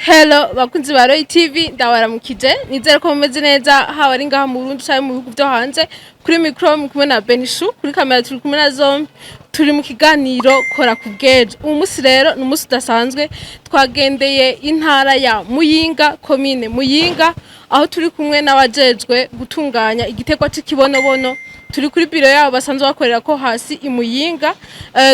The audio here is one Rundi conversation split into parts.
Hello bakunzi ba Roy TV ndabaramukije nizere ko mumeze neza haba ari ngaha mu Burundi cyangwa mu bihugu byo hanze kuri micro kumwe na Benishu kuri kamera turi kumwe na Zombi turi mu kiganiro kora kubgeje umunsi rero n'umunsi udasanzwe twagendeye intara ya Muyinga commune Muyinga aho turi kumwe n'abajejwe gutunganya igitegwa c'ikibonobono turi kuri biro yabo basanzwe bakorera ko hasi imuyinga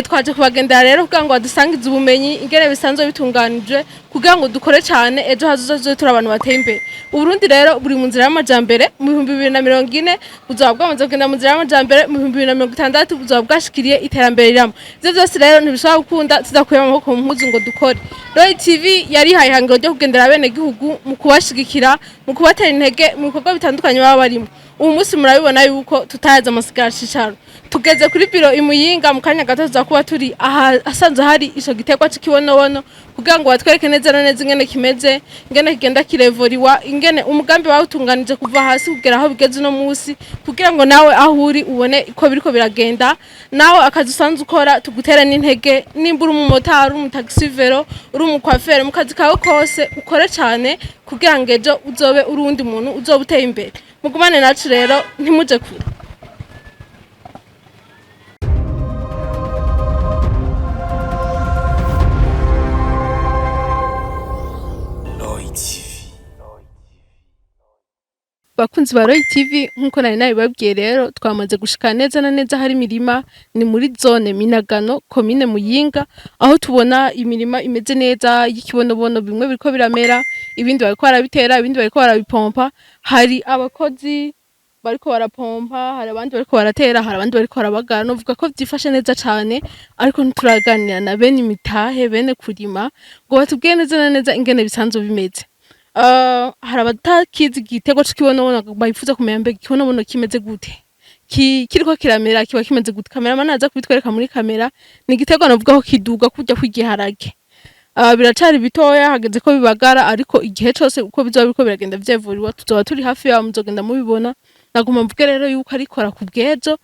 twaje kubagendera rero kugira ngo badusangize ubumenyi ingene bisanzwe bitunganije kugira ngo dukore cyane ejo hazoze turi abantu bateye imbere Uburundi rero buri mu nzira y'amajambere mu 2040 buzaba bwamaze kugenda mu nzira y'amajambere mu 2060 buzaba bwashikiriye iterambere riramo ivyo byose rero ntibishobora gukunda tudakuye amaboko mu mpuzu ngo dukore Roy TV yari hayihangiro ryo kugendera bene gihugu mu kubashigikira mu kubatera intege mu bikorwa bitandukanye baba barimo ubu munsi murabibona yuko tutayaza amasigara cicaro tugeze kuri biro imuyinga mu kanya gato tuzakuba turi asanze hari ico gitegwa c'ikibonobono kugira ngo batwereke neza na neza ingene kimeze ingene kigenda kirevoriwa ingene umugambi bawutunganije kuva hasi kugera aho bigeze no munsi kugira ngo nawe aho uri ubone ko biriko biragenda nawe akazi usanzwe ukora tugutere n'intege nimba uri umumotari uri umutaxivero uri umukwafere mu kazi kawe kose ukore cyane kugira ngo ejo uzobe urundi muntu uzobe uteye imbere mugumane nacu rero ntimuje kure bakunzi ba Roy TV nkuko nari nabibabwiye rero twamaze gushika neza na neza hari mirima ni muri zone Minagano commune Muyinga aho tubona imirima imeze neza y'ikibonobono bimwe biriko biramera ibindi bariko barabitera ibindi bariko barabipompa hari abakozi bariko barapompa hari abandi bariko baratera hari abandi bariko barabagara novuga ko vyifashe neza cane ariko ntituraganira na bene imitahe bene kurima ngo batubwiye neza na neza ingene bisanzwe bimeze hari abatakizi igitego c'ikibonobono bayifuza kumenya mbega ikibonobono kimeze gute kiriko kiramera kiba kimeze gute kamera manaza kubitwereka muri kamera ni igitego novuga ko kiduga kujya kwigiharage biracari bitoya hageze ko bibagara ariko igihe cyose uko bizoba biriko biragenda vyevuriwa tuzoba turi hafi yaho muzogenda mubibona naguma mvuge rero yuko arikora kubgejo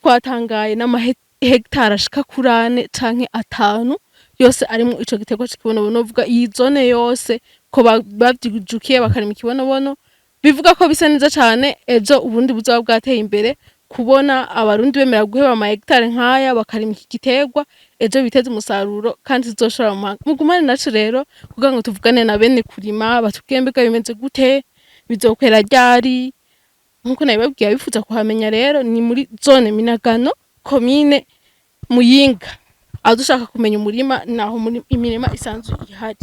twatangaye n'amahegitari ashika kuri 4 canke 5 yose arimo ico gitegwa c'ikibonobono vuga iyi zone yose ko bavyijukiye bakarima ikibonobono bivuga ko bisa neza cyane ejo ubundi buzaba bwateye imbere kubona abarundi bemera guheba ama hectare nkaya bakarima iki gitegwa ejo biteze umusaruro kandi tuzoshora mugumane nacu rero kugira ngo tuvugane na bene kurima batubwiye mbega bimeze gute bizokwera ryari nkuko nabibabwiye bifuza kuhamenya rero ni muri zone Minagano commune Muyinga adushaka kumenya umurima naho imirima isanzwe ihari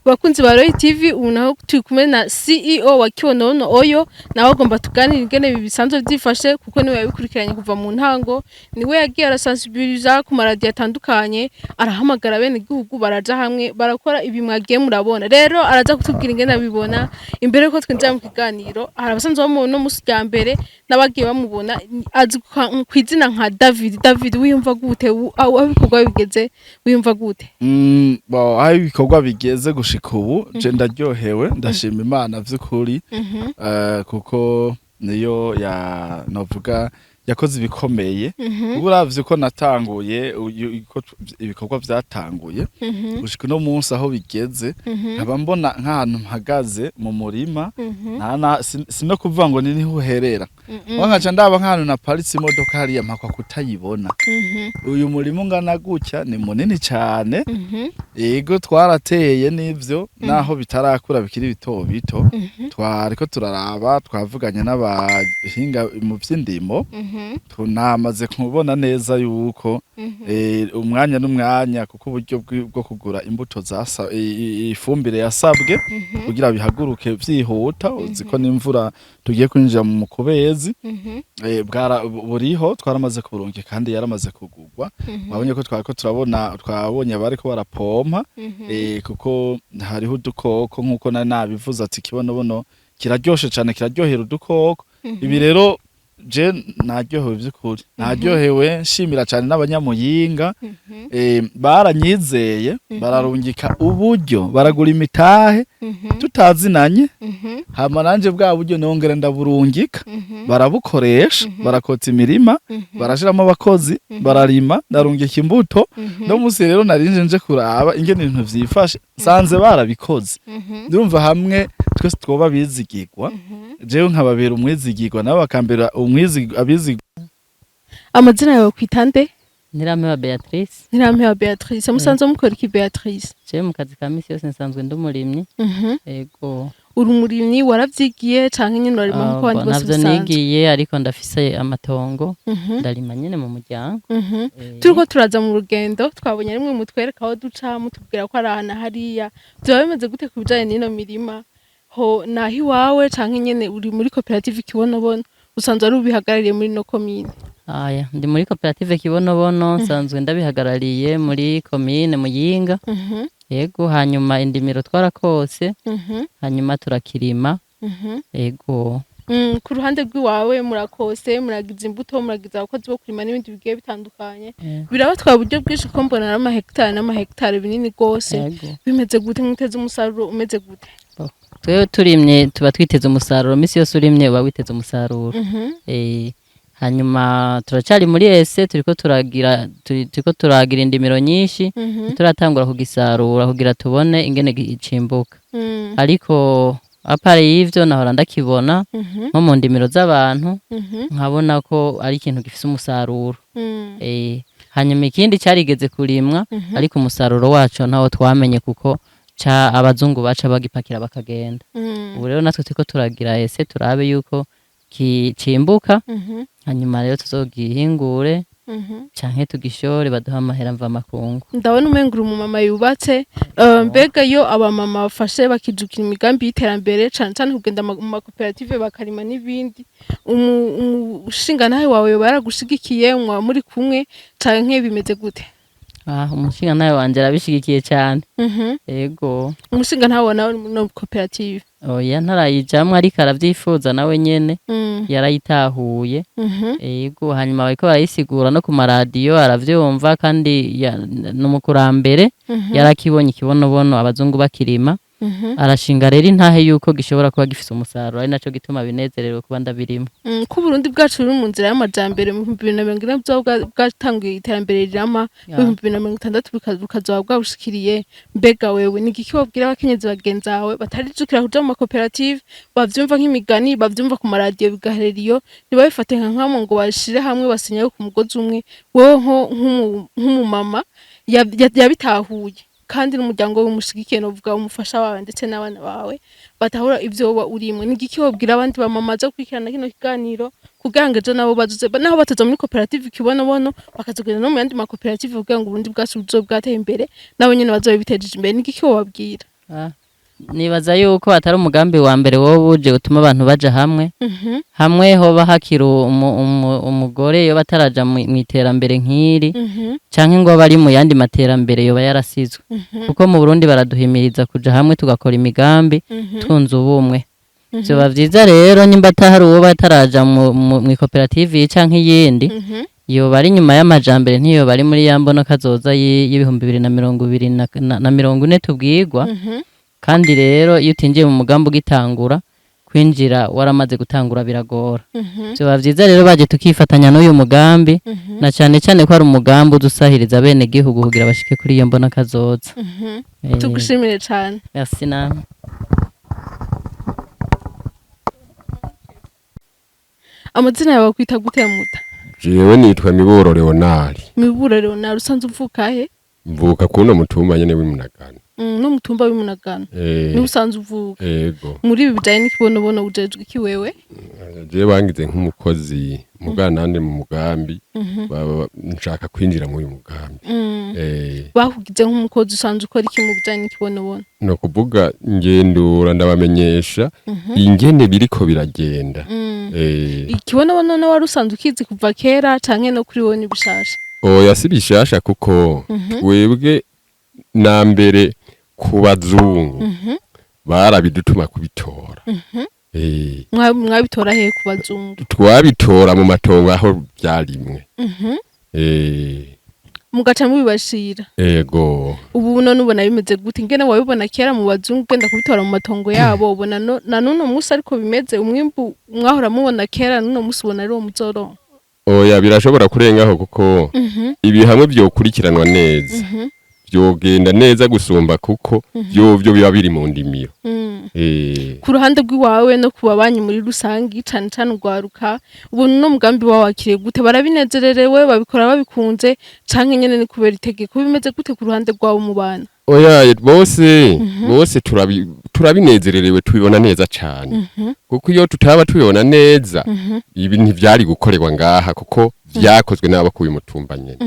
bakunzi ba Roy TV ubu naho turi kumwe na CEO wa Kibonobono Oyo naho agomba tuganira ingene bisanzwe vyifashe kuko niwe yabikurikiranye kuva mu ntango niwe yagiye arasensibiliza ku maradiyo atandukanye arahamagara bene igihugu baraja hamwe barakora ibi mwagiye murabona rero araza kutubwira ingene abibona imbere ko twinjira mu kiganiro hari abasanzwe bo no musi rya mbere nabagiye bamubona azi kwizina nka David wiyumva gute aho ibikorwa bigeze wiyumva gute aho ibikorwa bigeze ubu je ndaryohewe ndashima Imana vy'ukuri kuko niyo ya novuga yakoze ibikomeye uburavye ko natanguye ibikorwa vyatanguye gushika no munsi aho bigeze nkaba mbona nk'ahantu mpagaze mu murima sino kuvuga ngo ni niho uherera wangaca ndaba nk'ahantu na paritse imodoka hariya mpakwa kutayibona uyu murima ungana gutya ni munini cyane yego twarateye n'ivyo naho bitarakura bikiri bito bito twariko turaraba twavuganye n'abahinga mu vy'indimo tunamaze kubona neza yuko umwanya n'umwanya kuko uburyo bwo kugura imbuto ifumbire yasabwe kugira bihaguruke vyihuta uziko n'imvura tugiye kwinjira mu kubezi buriho twaramaze kuburungi kandi yaramaze kugurwa babonye ko twabonye bariko barapompa kuko hariho udukoko nkuko nabivuze ati kibonobono kiraryoshe cyane kiraryohera udukoko ibi rero je naryohewe vy'ukuri naryohewe nshimira cane n'abanyamuyinga baranyizeye bararungika uburyo baragura imitahe tutazinanye hama nanje bwa buryo nongera ndaburungika barabukoresha barakota imirima barashiramo abakozi bararima ndarungika imbuto no musi rero narinje nje kuraba ingene ibintu vyifashe sanze barabikoze ndumva hamwe twese twoba bizigirwa jewe nkababera umwizigirwa nabo bakambera abizigirwa. Amazina yawe kwitande? Ntirampewa Beatrice. Ntirampewa Beatrice. Musanzwe mukora iki Beatrice? Je mu kazi ka misi yose nsanzwe ndumurimyi. Ego. Uri umurimyi waravyigiye canke nyine warima nkuko abandi bose bisanzwe? Navyo nigiye ariko ndafise amatongo ndarima nyene mu muryango. Turiko turaza mu rugendo twabonye rimwe mutwereka aho duca mutubwira ko ari ahantu hariya vyoba bimeze gute ku bijanye n'ino mirima ho nahi wawe canke nyene uri muri koperative Kibonobono usanzwe ari ubihagarariye muri no komine? Aya ndi muri koperative Kibonobono nsanzwe ndabihagarariye muri komine Muyinga. Ego hanyuma indimiro twarakose hanyuma turakirima. Ego ku ruhande rw'iwawe murakose muragize imbuto muragize abakozi bo kurima n'ibindi bigiye bitandukanye biraba twa buryo bwinshi ko mbona n'amahegitari binini gose bimeze gute mwiteze umusaruro umeze gute? Twewe turimye tuba twiteze umusaruro misi yose urimye uba witeze umusaruro. Hanyuma turacari muri ese turiko turagira indimiro nyinshi turatangura kugisarura kugira tubone ingene gicimbuka ariko apare y'ivyo nahora ndakibona nko mu ndimiro z'abantu nkabona ko ari ikintu gifise umusaruro. Hanyuma ikindi carigeze kurimwa ariko umusaruro wacu ntawo twamenye kuko abazungu baca bagipakira bakagenda. Ubu rero natwe turiko turagira ese turabe yuko kicimbuka hanyuma rero tuzogihingure canke tugishore baduha amahera mva makungu. Ndabona umengura umumama yubatse mbega yo abamama bafashe bakijukira imigambi y'iterambere cane cane kugenda mu makoperative bakarima n'ibindi umushinga nawe wawe baragushigikiye mwa muri kumwe canke bimeze gute? Umushinga nawe wanje arabishigikiye cyane. Ego umushinga ntawe nawe no koperative? Oya ntarayijamwe ariko aravyifuza nawe nyene yarayitahuye. Ego hanyuma bariko barayisigura no ku maradiyo aravyumva kandi n'umukurambere yarakibonye Kibonobono abazungu bakirima arashinga rero intahe yuko gishobora kuba gifise umusaruro ari naco gituma binezerewe kuba ndabirimo. Ku Burundi bwacu ruri mu nzira y'amajambere mu 2040 bwatangiye iterambere rirama mu 2060 bukazoba bwabushikiriye. Mbega wewe ni igiki wabwira abakenyezi bagenzawe batarijukira kuja mu makoperative bavyumva nk'imigani bavyumva ku maradiyo bigahereriyo ntibabifate nka nkamo ngo bashire hamwe basenyayo ku mugozi umwe wewe nk'umumama yabitahuye kandi n'umuryango w'umushigikiye novuga umufasha wawe ndetse n'abana bawe batahura ivyo woba urimwe ni igiki wabwira abandi bamama zo kwikirana kino kiganiro kugira ngo ejo nabo bazuze naho bataza muri koperative Kibonobono bakazogenda no mu yandi makoperative kugira ngo Burundi bwacu buzobwateye imbere nabo nyene bazobe bitejeje imbere ni igiki wabwira? Nibaza yuko atari umugambi wa mbere wowe uje utuma abantu baja hamwe hamwe hoba hakiri umugore yo bataraja mu iterambere nk'iri canke ngo bari mu yandi materambere yoba yarasizwe kuko mu Burundi baraduhimiriza kuja hamwe tugakora imigambi tunze ubumwe. Vyoba vyiza rero nimba atahari uwo bataraja mu koperative canke yindi yoba ari nyuma y'amajambere ntiyo bari muri yambono kazoza y'ibihumbi 2040 tubwirwa. Kandi rero iyo utinjiye mu mugambi ugitangura kwinjira waramaze gutangura biragora. Vyoba vyiza rero baje tukifatanya n'uyu mugambi na cane cane ko ari umugambi udusahiriza bene gihugu kugira bashike kuri iyo mbona kazoza. Tugushimire cane. Merci namwe. Amazina yawe kwita gute muta? Jewe nitwa Miburo Leonard. Miburo Leonard usanzwe uvuka he? Mvuka kuno mutumba nyene w'Imunagano. No mutumba w'Imunagano. Ni usanzwe uvuka. Yego. Muri ibi bijanye n'Ikibonobono ujejwe iki wewe? Je bangize nk'umukozi muganande mu mugambi nshaka kwinjira muri mugambi. Bakugize nk'umukozi usanzwe ukora iki mu bijanye n'Ikibonobono? No kuvuga ngendura ndabamenyesha ingene biriko biragenda. Ikibonobono no wari usanzwe ukizi kuva kera canke no kuri wowe nibishasha? Oya si bishasha kuko webwe na mbere ku bazungu barabidutuma kubitora mwabitora hehe ku bazungu? twabitora mu matongo aho byarimwe mugaca mubibashira. Ego. Ubu none ubona bimeze gute? Ngene wabibona kera mu bazungu genda kubitora mu matongo yabo, ubona na none musi ariko bimeze umwimbu mwahora mubona kera none musi ubona ari wo muzoronka? Oya birashobora kurengaho kuko ibi hamwe byokurikiranwa neza. Byogenda neza gusumba kuko byo biba biri mu ndimiro. Ku ruhande rw'iwawe no kuba banyi muri rusangi cyane cyane ugwaruka, ubu no mugambi wawe wakiriye gute? Barabinezererewe, babikora babikunze canke nyene ni kubera itegeko? Bimeze gute ku ruhande rwawe mu bana? Oya bose turabinezererewe, tubibona neza cyane kuko iyo tutaba tubibona neza ibi ntivyari gukorerwa ngaha kuko vyakozwe n'abakuye umutumba nyene.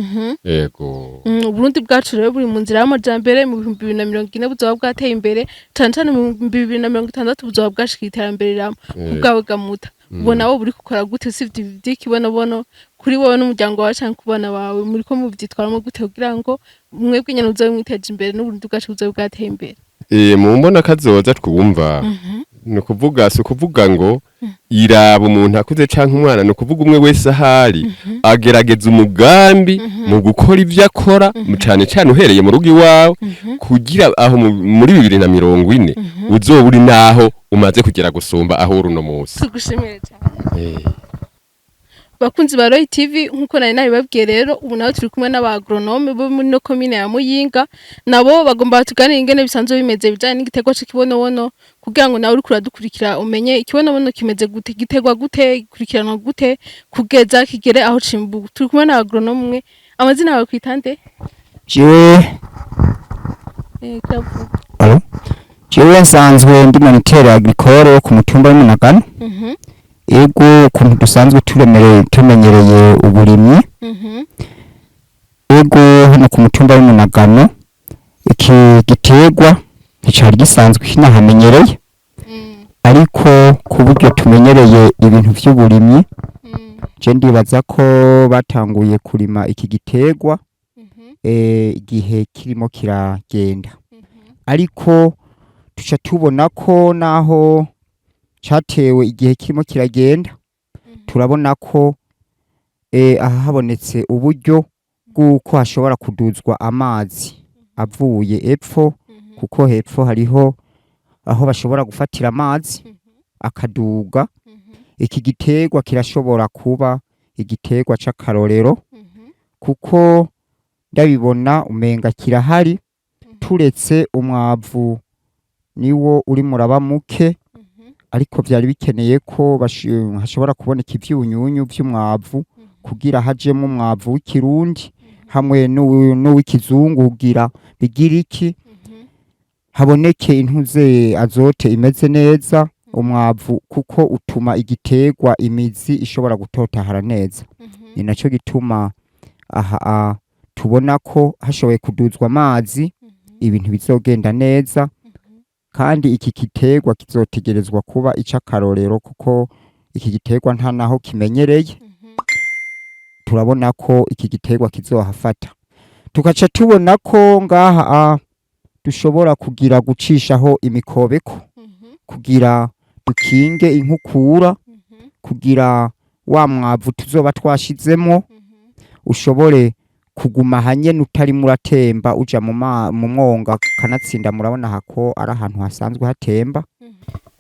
Yego. Burundi bwacu rero buri mu nzira y'amajambere, mu 2040 buzoba bwateye imbere, cyane cyane mu 2060 buzoba bwashikira iterambere rirama. Ubwawe gamuta ubona wowe buri gukora gute? Sivyo vy'ikibonobono kuri wowe n'umuryango wawe canke kubana bawe, muri ko muvyitwaramo gute kugira ngo mwebwe nyene uzobe mwiteje imbere n'Uburundi bwacu buzobe bwateye imbere? Mu mbona kazoza twumva no kuvuga ngo iraba umuntu akuze canke umwana, no kuvuga umwe wese ahari agerageza umugambi mu gukora ivyo akora cyane cyane uhereye mu rugo iwawe kugira aho muri 2040 uzoba uri naho umaze kugera gusumba aho uri no munsi. Tugushimire cyane. Bakunzi ba Roy TV, nkuko nari nabibabwiye rero ubu nawe turi kumwe n'abagronome bo muri no commune ya Muyinga, nabo bagomba batuganira ingene bisanzwe bimeze bijanye n'igitego cy'ikibonobono kugira ngo nawe uri kuradukurikira umenye ikibonobono kimeze gute, gitegwa gute, gikurikiranwa gute kugeza kigere aho cimbuka. Turi kumwe n'abagronome umwe, amazina yawe kwitande? Jewe nsanzwe ndi moniteur agricole wo ku mutumba w'Imunagano. Ego ukuntu dusanzwe tumenyereye uburimyi. Ego hano ku mutumba w'Imunagano iki gitegwa nticari gisanzwe kinahamenyereye, ariko ku buryo tumenyereye ibintu vy'uburimyi je ndibaza ko batanguye kurima iki gitegwa igihe kirimo kiragenda, ariko tuca tubona ko naho catewe igihe kirimo kiragenda turabona ko habonetse uburyo bw'uko hashobora kuduzwa amazi avuye epfo, kuko hepfo hariho aho bashobora gufatira amazi akaduga. Iki gitegwa kirashobora kuba igitegwa c'akarorero kuko ndabibona umenga kirahari, turetse umwavu niwo uri muraba muke, ariko vyari bikeneye ko hashobora kuboneka ivyunyunyu vy'umwavu kugira hajemo umwavu w'ikirundi hamwe n'uw'ikizungu kugira bigira iki haboneke intuze azote imeze neza umwavu, kuko utuma igitegwa imizi ishobora gutotahara neza. Ni naco gituma aha tubona ko hashoboye kuduzwa amazi ibintu bizogenda neza, kandi iki gitegwa kizotegerezwa kuba icakarorero kuko iki gitegwa nta naho kimenyereye. Turabona ko iki gitegwa kizohafata, tugaca tubona ko ngaha dushobora kugira gucishaho imikobeko kugira dukinge inkukura, kugira wa mwavu tuzoba twashizemo ushobore kuguma hanyene utarimo uratemba uja mu mwonga kanatsinda. Murabona hako ari ahantu hasanzwe hatemba,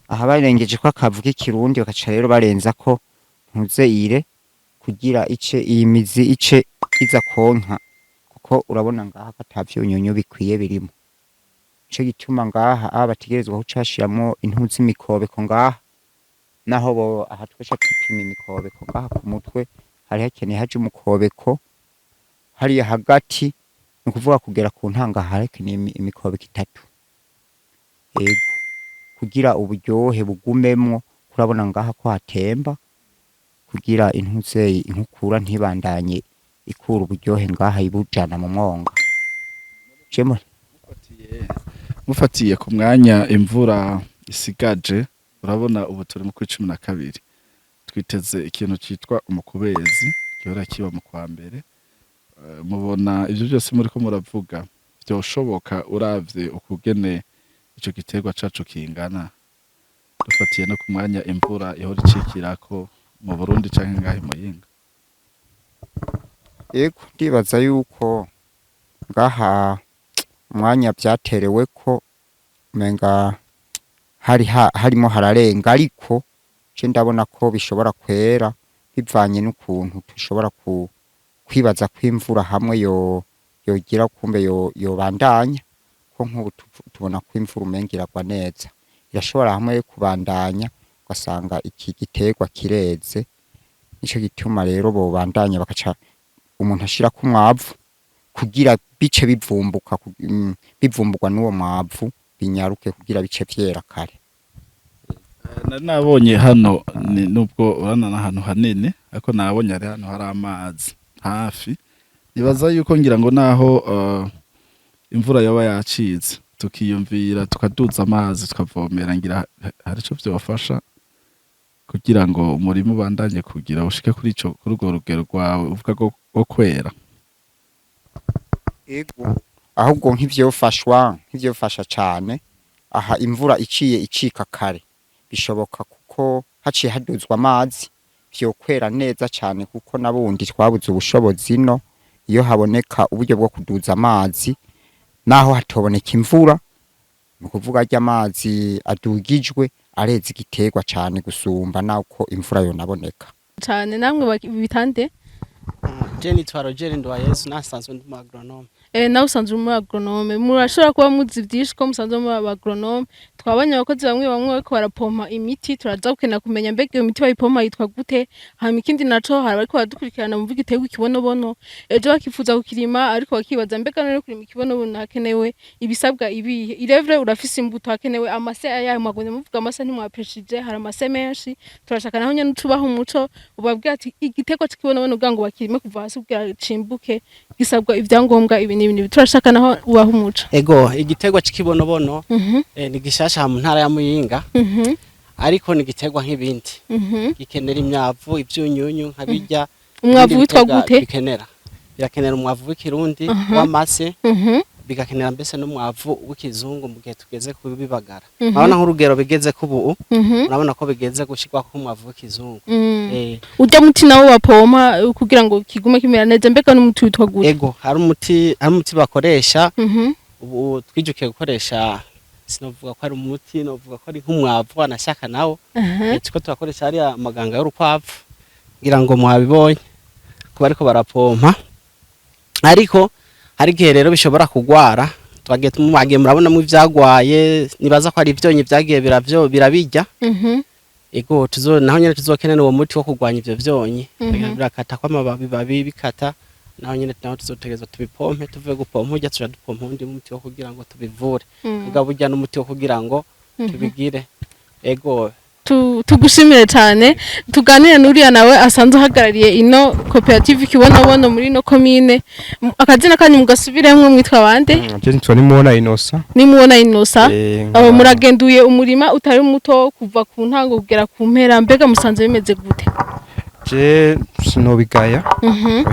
aha barengeje ko akavu k'ikirundi bakaca rero barenza ko ntuzeyire kugira iyi mizi ice iza konka, kuko urabona ngaha katavyunyunyu bikwiye birimo. Ico gituma ngaha bategerezwa kucashiramo intuzi imikobeko ngaha, naho aha twesha twipima imikobeko ngaha ku mutwe hari hakeneye haje umukobeko hariya hagati, ni ukuvuga kugera ku ntanga hakeneye imikobeko 3. Ego kugira uburyohe bugumemwo, kurabona ngaha ko hatemba kugira intuzeyi inkukura ntibandanye ikura uburyohe ngaha ibujana mu mwonga. Mufatiye ku mwanya imvura isigaje, urabona ubu turi mu kwa 12 twiteze ikintu citwa umukubezi gihora kiba mu kwa mbere. Mubona ivyo byose muri ko muravuga byoshoboka uravye ukugene ico gitegwa cacu kingana? dufatiye no ku mwanya imvura ihora icikirako mu Burundi canke ngahe Muyinga. Yego ndibaza yuko ngaha umwanya byaterewe ko menga harimo hararenga, ariko je ndabona ko bishobora kwera bivanye n'ukuntu tushobora kwibaza ko imvura hamwe yogira kumbe yobandanya ko nk'ubu tubona ko imvura umenga iragwa neza, irashobora hamwe kubandanya ugasanga iki giterwa kireze. Nico gituma rero bobandanya bakaca umuntu ashira ku mwavu kugira bice bivumbugwa n'uwo mwavu binyaruke kugira bice vyera kare. Nabonye hano nubwo urana n'ahantu hanini ariko nabonye ari hano hari amazi hafi, nibaza yuko ngira ngo naho imvura yoba yacize tukiyumvira tukaduza amazi tukavomera, ngira hari ico vyofasha kugira ngo umurimo ubandanye kugira ushike kuri urwo rugero rwawe uvuga ko kwera. Ego ahubwo nk'ivyofasha cane aha imvura iciye icika kare bishoboka kuko haciye haduzwa amazi vyokwera neza cane, kuko nabundi twabuze ubushobozi no iyo haboneka uburyo bwo kuduza amazi naho hatoboneka imvura, ni ukuvuga arya amazi adugijwe areza igiterwa cane gusumba nauko imvura yonaboneka cyane. Namwe bitande Jenny Twarogeri Ndwayezu nasanzwe ndi mu agronome. nawe usanzwe muri agronome, murashobora kuba muzi byinshi ko musanzwe muri agronome. Twabonye abakozi bamwe bariko barapompa imiti, turaza gukena kumenya mbega iyo miti bayipompa yitwa gute. Hama ikindi naco hari bariko baradukurikirana mu igiterwa ikibonobono, ejo bakifuza kukirima ariko bakibaza mbega none kurima ikibonobono hakenewe ibisabwa ibihe. Irevre urafise imbuto hakenewe amase ayayo magone, muvuga amase ntimwapreshije, hari amase menshi. Turashaka naho nyene tubaha umuco ubabwira ati igiterwa cy'ikibonobono ubwango bakirime kuva hasi kugira cimbuke, gisabwa ivyangombwa ibi n'ibindi. Turashaka naho ubaha umuco. Ego igiterwa cy'ikibonobono ni gishasha mu ntara ya Muyinga, ariko ni igiterwa nk'ibindi gikenera imyavu ivyunyunyu nkabijya. Umwavu witwa gute? Birakenera umwavu w'ikirundi w'amase, bigakenera mbese n'umwavu w'ikizungu mu gihe tugeze kubibagara. Urabona nk'urugero bigeze kubu, urabona ko bigeze gushikwa ku umwavu w'ikizungu. Urya muti nawo bapompa kugira ngo kigume kimera neza, mbega n'umuti witwa gute? Ego hari umuti bakoresha, ubu twijukiye gukoresha, sinovuga ko ari umuti, novuga ko ari nk'umwavu anashaka nawo. Tuko turakoresha ari amaganga y'urukwavu kugira ngo muhabibonye kuba ariko barapompa, ariko hari gihe rero bishobora kugwara. Twagiye murabona mu ivyagwaye, nibaza ko ari ivyonyi vyagiye birabijya. Ego naho nyene tuzokenera uwo muti wo kugwanya ivyo vyonyi, birakata kwa amababi bikata, naho nyene naho tuzotegeza tubipompe, tuvuye gupompa urya tuja dupompa undi muti wo kugira ngo tubivure, ugabo urya n'umuti wo kugira ngo tubigire. Ego tugushimire cyane. Tuganire n'uriya nawe asanzwe uhagarariye ino koperative ikibonobono muri ino komine. Akazina kanyu mugasubiremwe, mwitwa bande? Nimubona Inosa. Nimubona Inosa. Muragenduye umurima utari muto kuva ku ntango kugera ku mpera, mbega musanze bimeze gute? Je sinobigaya.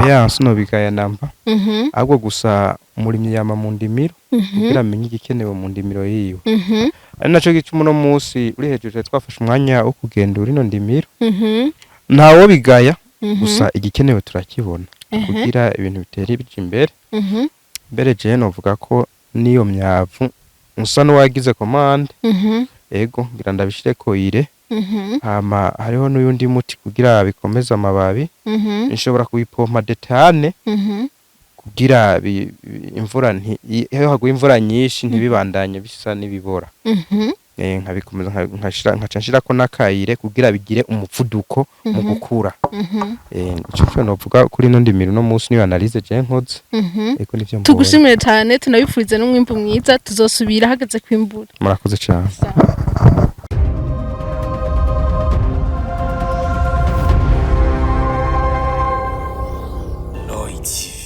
Oya sinobigaya namba. Ahubwo gusa umurimyi yama mu ndimiro kugira amenye igikenewe mu ndimiro yiwe. Ari naco gicuma no musi uri hejuru twafashe umwanya wo kugendura ino ndimiro. Ntawo bigaya gusa igikenewe turakibona kugira ibintu bitera ibije imbere. Mbere je novuga ko niyo myavu usa n'uwagize commande. Ego ngira ndabishire ko ire. Hama hariho n'uyundi muti kugira bikomeza amababi. Nshobora kubipompa detane kugira imvura iyo haguye imvura nyinshi ntibibandanye bisa n'ibibora. Nkabikomeza nkacanshira ko nakayire kugira bigire umuvuduko mu gukura. Ico novuga kuri no ndimiro no musi niyo analyse je nkoze. Eko nivyo mbona. Tugushimire cyane, tunabifurize n'umwimbu mwiza, tuzosubira hageze kwimbura. Murakoze cyane. Lloyd TV.